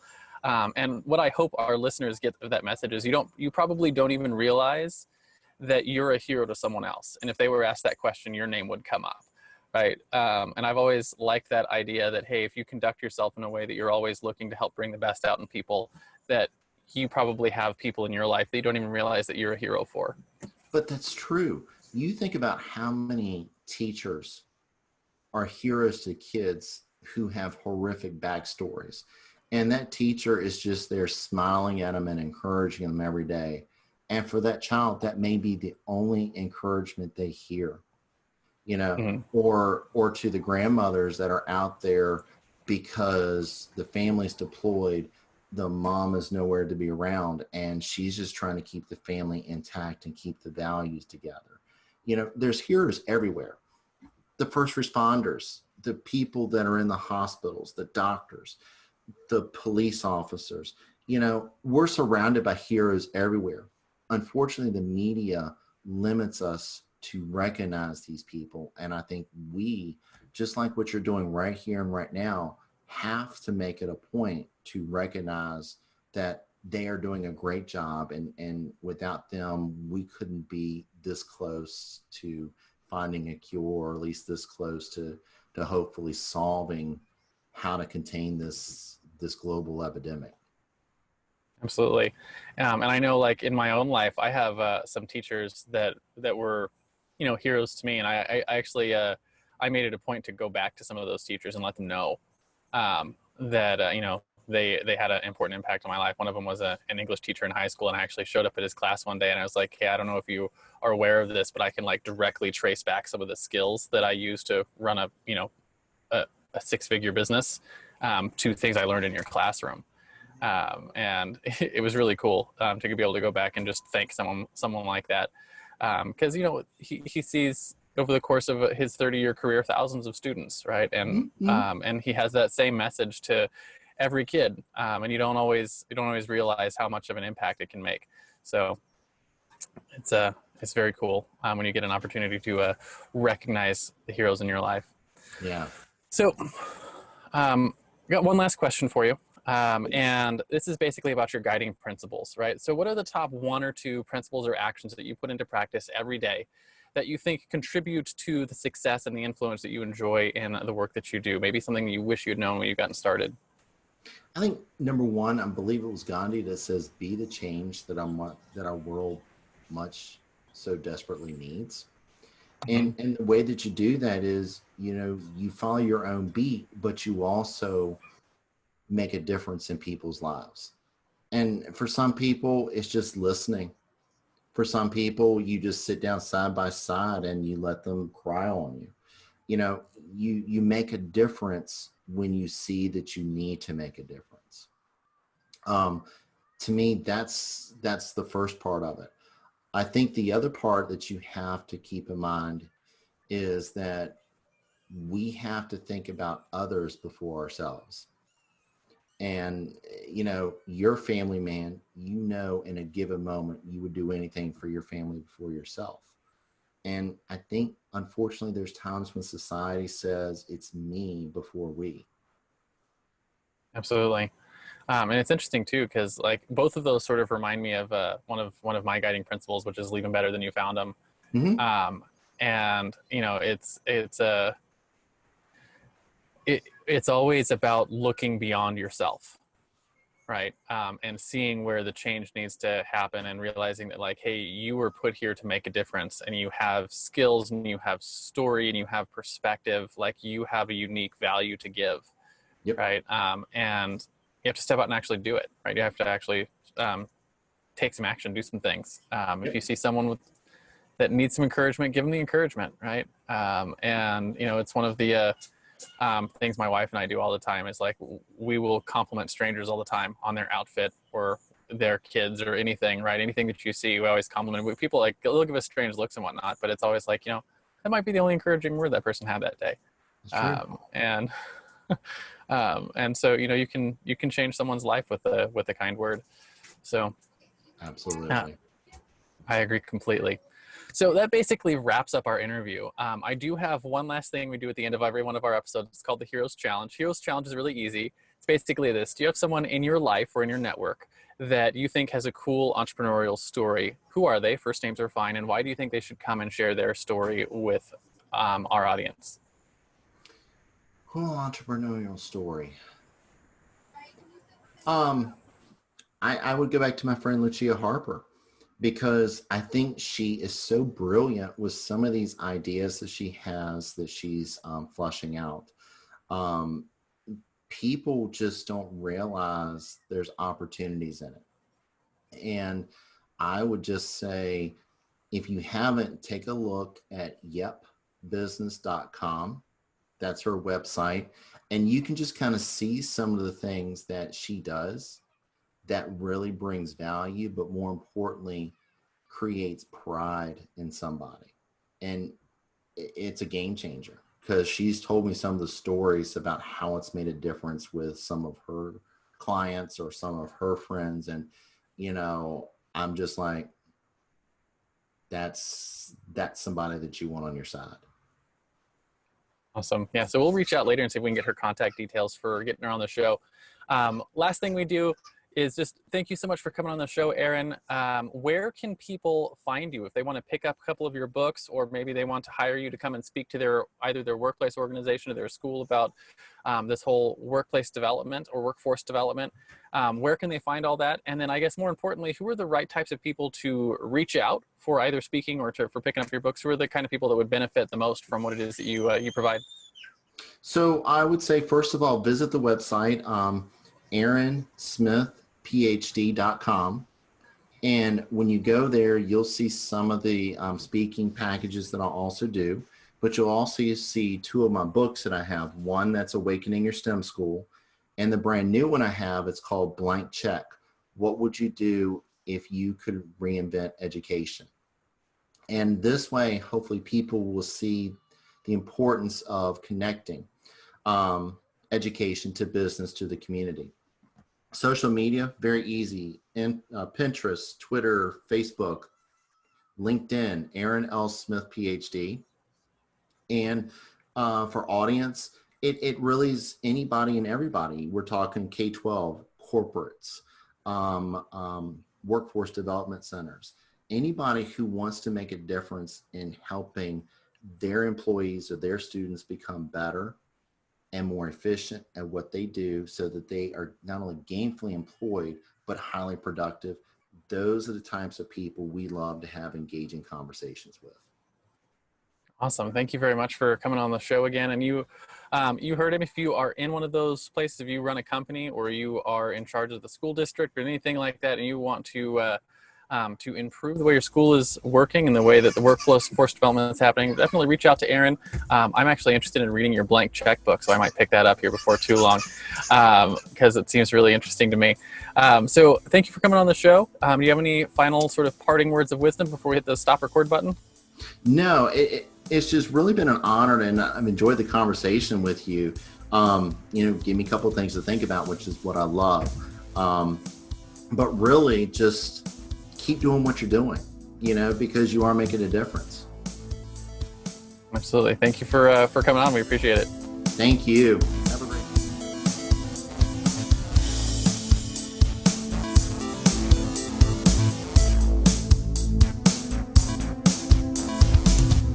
And what I hope our listeners get of that message is you probably don't even realize that you're a hero to someone else. And if they were asked that question, your name would come up. Right. And I've always liked that idea that, hey, if you conduct yourself in a way that you're always looking to help bring the best out in people, that you probably have people in your life that you don't even realize that you're a hero for. But that's true. You think about how many teachers are heroes to kids who have horrific backstories. And that teacher is just there smiling at them and encouraging them every day. And for that child, that may be the only encouragement they hear. Mm-hmm. Or to the grandmothers that are out there because the family's deployed, the mom is nowhere to be around, and she's just trying to keep the family intact and keep the values together. There's heroes everywhere. The first responders, the people that are in the hospitals, the doctors, the police officers, we're surrounded by heroes everywhere. Unfortunately, the media limits us to recognize these people. And I think we, just like what you're doing right here and right now, have to make it a point to recognize that they are doing a great job. And without them, we couldn't be this close to finding a cure, or at least this close to hopefully solving how to contain this global epidemic. Absolutely. And I know, like, in my own life, I have some teachers that were, heroes to me. And I actually, I made it a point to go back to some of those teachers and let them know that, they had an important impact on my life. One of them was an English teacher in high school, and I actually showed up at his class one day, and I was like, hey, I don't know if you are aware of this, but I can directly trace back some of the skills that I use to run a six-figure business to things I learned in your classroom. And it was really cool to be able to go back and just thank someone like that. Because, he sees over the course of his 30-year career thousands of students, right? And Mm-hmm. and he has that same message to every kid, and you don't always realize how much of an impact it can make. So it's very cool when you get an opportunity to recognize the heroes in your life. Yeah. So I got one last question for you. And this is basically about your guiding principles, right? So what are the top one or two principles or actions that you put into practice every day that you think contribute to the success and the influence that you enjoy in the work that you do? Maybe something you wish you'd known when you gotten started. I think number one, I believe it was Gandhi that says, "Be the change that our world much so desperately needs." Mm-hmm. And the way that you do that is, you follow your own beat, but you also make a difference in people's lives. And for some people, it's just listening. For some people, you just sit down side by side and you let them cry on you. You make a difference when you see that you need to make a difference. Um, to me, that's the first part of it. I think the other part that you have to keep in mind is that we have to think about others before ourselves. And, your family man, in a given moment, you would do anything for your family before yourself. And I think, unfortunately, there's times when society says it's me before we. Absolutely. And it's interesting too, because like both of those sort of remind me of one of my guiding principles, which is leave them better than you found them. Mm-hmm. And you know, it's always about looking beyond yourself, right? And seeing where the change needs to happen, and realizing that like, hey, you were put here to make a difference, and you have skills, and you have story, and you have perspective. Like you have a unique value to give, Yep. right? And you have to step out and actually do it, right? You have to actually take some action, do some things. If you see someone that needs some encouragement, give them the encouragement, right? And you know, it's one of the things my wife and I do all the time is like, we will compliment strangers all the time on their outfit or their kids or anything, right? Anything that you see, we always compliment. People like, they'll give us strange looks and whatnot, but it's always like, you know, that might be the only encouraging word that person had that day. It's true. And so, you know, you can change someone's life with a kind word. So Absolutely. I agree completely. So that basically wraps up our interview. I do have one last thing we do at the end of every one of our episodes. It's called the Heroes Challenge. Heroes Challenge is really easy. It's basically this. Do you have someone in your life or in your network that you think has a cool entrepreneurial story? Who are they? First names are fine. And why do you think they should come and share their story with our audience? Cool entrepreneurial story. I would go back to my friend Lucia Harper, because I think she is so brilliant with some of these ideas that she has that she's flushing out. People just don't realize there's opportunities in it. And I would just say, if you haven't, take a look at yepbusiness.com. That's her website. And you can just kind of see some of the things that she does that really brings value, but more importantly, creates pride in somebody. And it's a game changer, because she's told me some of the stories about how it's made a difference with some of her clients or some of her friends. And, you know, I'm just like, that's somebody that you want on your side. Awesome. Yeah. So we'll reach out later and see if we can get her contact details for getting her on the show. Last thing we do is just thank you so much for coming on the show, Aaron. Where can people find you if they want to pick up a couple of your books, or maybe they want to hire you to come and speak to either their workplace organization or their school about this whole workplace development or workforce development? Where can they find all that? And then I guess more importantly, who are the right types of people to reach out for either speaking or for picking up your books? Who are the kind of people that would benefit the most from what it is that you provide? So I would say, first of all, visit the website, Smith.Ph.D.com. And when you go there, you'll see some of the speaking packages that I'll also do, but you'll also see two of my books that I have. One that's Awakening Your STEM School, and the brand new one I have, it's called Blank Check. What would you do if you could reinvent education? And this way, hopefully people will see the importance of connecting education to business, to the community. Social media, very easy. Pinterest, Twitter, Facebook, LinkedIn, Aaron L. Smith, Ph.D. And for audience, it really is anybody and everybody. We're talking K-12, corporates, workforce development centers, anybody who wants to make a difference in helping their employees or their students become better and more efficient at what they do, so that they are not only gainfully employed, but highly productive. Those are the types of people we love to have engaging conversations with. Awesome. Thank you very much for coming on the show again. And you heard him. If you are in one of those places, if you run a company or you are in charge of the school district or anything like that, and you want to improve the way your school is working and the way that the workforce development is happening, definitely reach out to Aaron. I'm actually interested in reading your Blank Checkbook, so I might pick that up here before too long, because it seems really interesting to me. So thank you for coming on the show. Do you have any final sort of parting words of wisdom before we hit the stop record button? No, it's just really been an honor, and I've enjoyed the conversation with you. Give me a couple of things to think about, which is what I love. But really just keep doing what you're doing, because you are making a difference. Absolutely. Thank you for coming on. We appreciate it. Thank you.